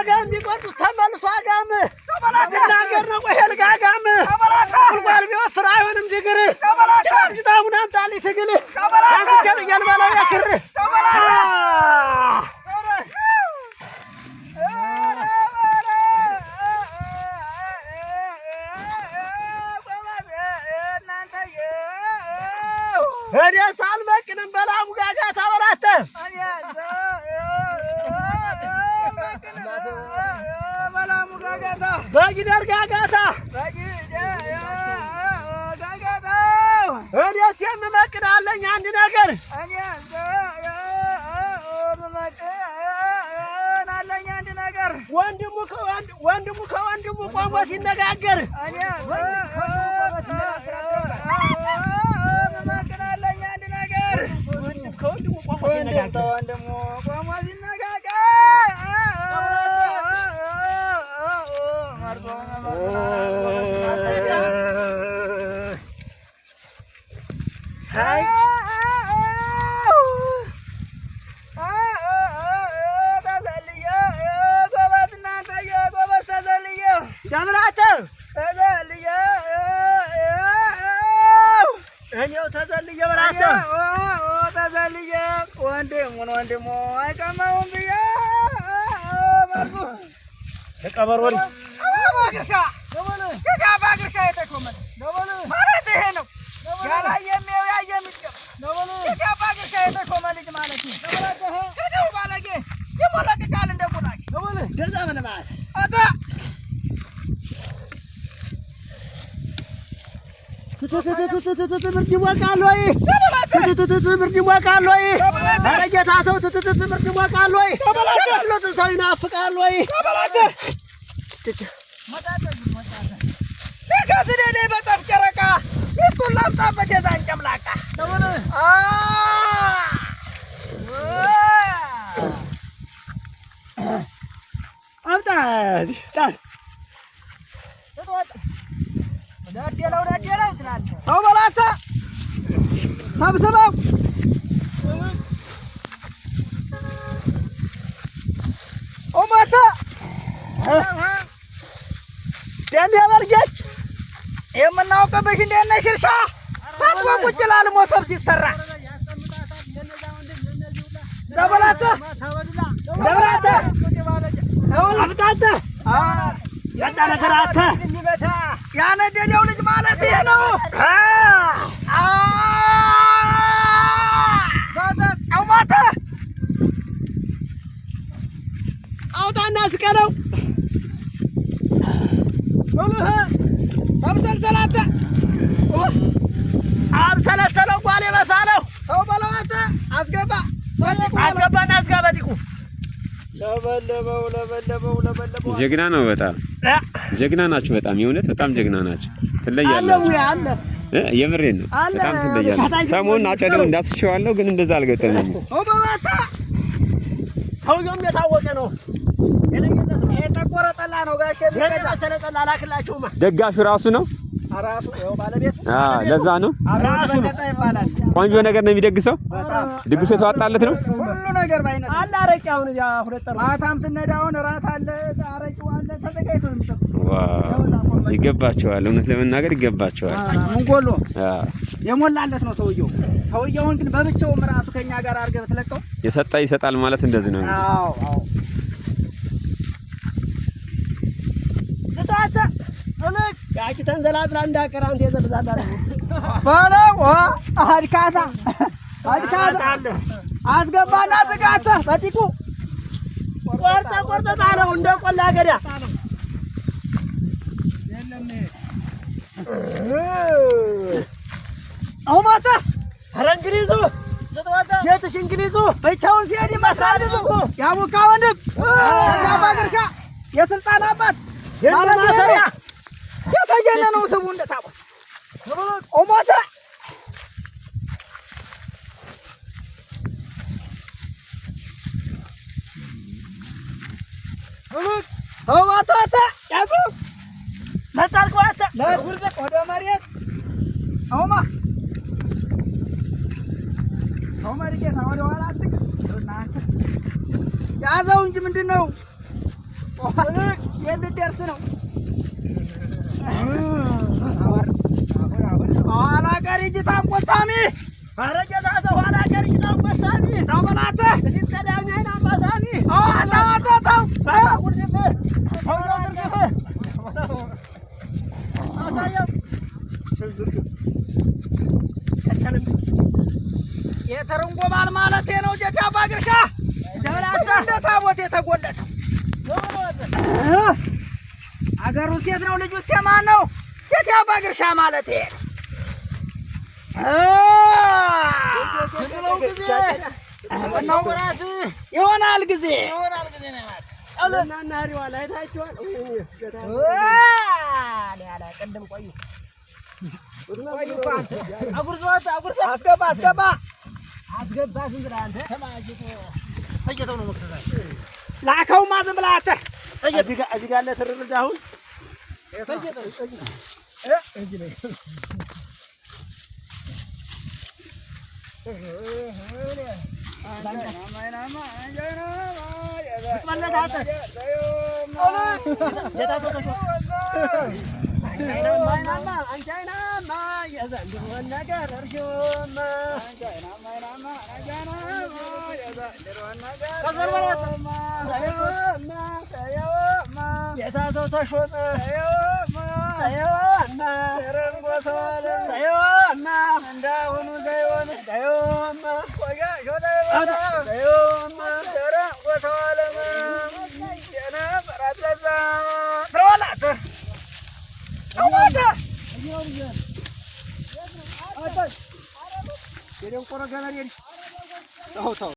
አጋም ቢቆርጡ ተመልሶ አጋም ነገር ነው። ቆይ ልጋጋም ቁልቋል ቢወፍር አይሆንም ጅግር ጅታሙን አምጣልኝ ትግል ያንስቸል እያልባላው ያክር እኔ ሳልመቅንም በላሙ ጋጋታ በላተ በጊደር ጋጋታ እኔስ የምመቅን አለኝ አንድ ነገር ወንድሙ ከወንድሙ ቆሞ ሲነጋገር ወንድሙ ቆሞ ሲነጋገር ወንድሙ አይቀማውም ብዬ ማርኩ ተቀበሮሪ አባግርሻ አባግርሻ የተሾመ ማለት ይሄ ነው። ያላየም ያየም አባግርሻ የተሾመ ልጅ ማለት ነው። ከደው ባለጌ ይሞለቅቃል እንደ ቡናቂ ገዛ ምን ማለት አታ ትምርት ይወቃል ወይ ትምርት ይወቃል ወይ አረጀታ ሰው ትምርት ይወቃል ወይ ለሉት ሰው ይናፍቃል ወይ ለጋዝዴ በጠፍ ጨረቃ ይስቱን ላምጣበት የዛን ጨምላቃ አምጣ ጣል ዳዴላው ትላለህ ተው በላታ ሰብስበው ኦማታ ደም ያበርጀች የምናውቅብሽ እንዴት ነሽ እርሻ ታጥቦ ቁጭ ይላል ሞሰብ ሲሰራ ደበላታ አብጣታ ያጣ ነገር አተ ያነደደው ልጅ ማለት ይሄ ነው። አውማታ አውጣና ስቀለው አብሰልሰላተ አብሰለሰለው ጓሌ በሳለው ተው በለዋተ አስገባና አስጋ በጢቁ ለበለበው ጀግና ነው። በጣም ጀግና ናችሁ። በጣም የእውነት በጣም ጀግና ናችሁ። ትለያላችሁ። የምሬን ነው። በጣም ትለያላችሁ። ሰሞኑን አጨደው እንዳስቸዋለሁ ግን እንደዛ አልገጠመኝም። ኦባታ ሰውየውም የታወቀ ነው። ይሄ ጠቆረ ጠላ ነው ጋሼ የሚከታተለ ጠላ ላክላችሁማ። ደጋሹ ራሱ ነው። አራሱ ይኸው ባለቤት ለዛ ነው ራሱ ይባላል። ቆንጆ ነገር ነው የሚደግሰው። ድግሱ የተዋጣለት ነው። ሁሉ ነገር ባይነት አለ። አረቂ አሁን ያ ሁለት ጠር ማታም ስነዳውን ራት አለ፣ አረቂው አለ። ተዘጋጅቶ ነው የሚጠጣው። ዋው ይገባቸዋል። እውነት ለመናገር ይገባቸዋል። ሙንጎሎ የሞላለት ነው ሰውየው። ሰውየውን ግን በብቻውም ራሱ ከኛ ጋር አድርገህ ብትለቀው የሰጣ ይሰጣል ማለት እንደዚህ ነው። አዎ ተጣጣ አለክ ያቺ ተንዘላዝላ እንዳቀር አንተ የዘብዛላ ባለው አድካታ አስገባና ዝጋተ በጢቁ ቆርጠ ጣለው እንደ ቆላ ገዳ አውማታ ኧረ እንግሊዙ ጀትሽ እንግሊዙ ብቻውን ሲሄድ ይመስላል እኮ ያሙካ ወንድም ያባግርሻ የስልጣን አባት ማለት የተጀነ ነው ስሙ እንደታውቁ ኦማታ ኦማታ ያቁ መጣልቋታ ለጉርዘ ወደ መሬት ኦማ ኦማሪኬታ ወደ ኋላ አትክ እናንተ ያዘው እንጂ ምንድነው የልደርስ ነው። ኋላ ቀሪ እጅ ታንቆሳሚ ኧረ ጌታ ሰው ኋላ ቀሪ እጅ ታንቆሳሚ ተው በላተህ እዚህ ቀዳሚ አይን አምባሳሚ ተው ጉድፍ ሰውየው ዝርግፍ አሳየው የተረንጎ ባል ማለቴ ነው። ጀት አባ ግርሻ ደብላታ እንደ ታቦት የተጎለተ አገሩ ሴት ነው። ልጁ ማን ነው? ጀት አባ ግርሻ ማለቴ ነው ወራት ይሆናል ጊዜ እናናሪዋል አይታችኋል። ያላ ቀደም ቆዩ አስገባ ዝም ብለህ አንተ ፈየተው ነው መክተታል ላከውማ ዝም ብለህ አንተ እዚህ ጋር አለ ትርርድ አሁን ፈየተው እዚህ ላይ የታዘው ተሾመ እንዳሁኑ ዘይሆን የደንቆሮ ገበሬ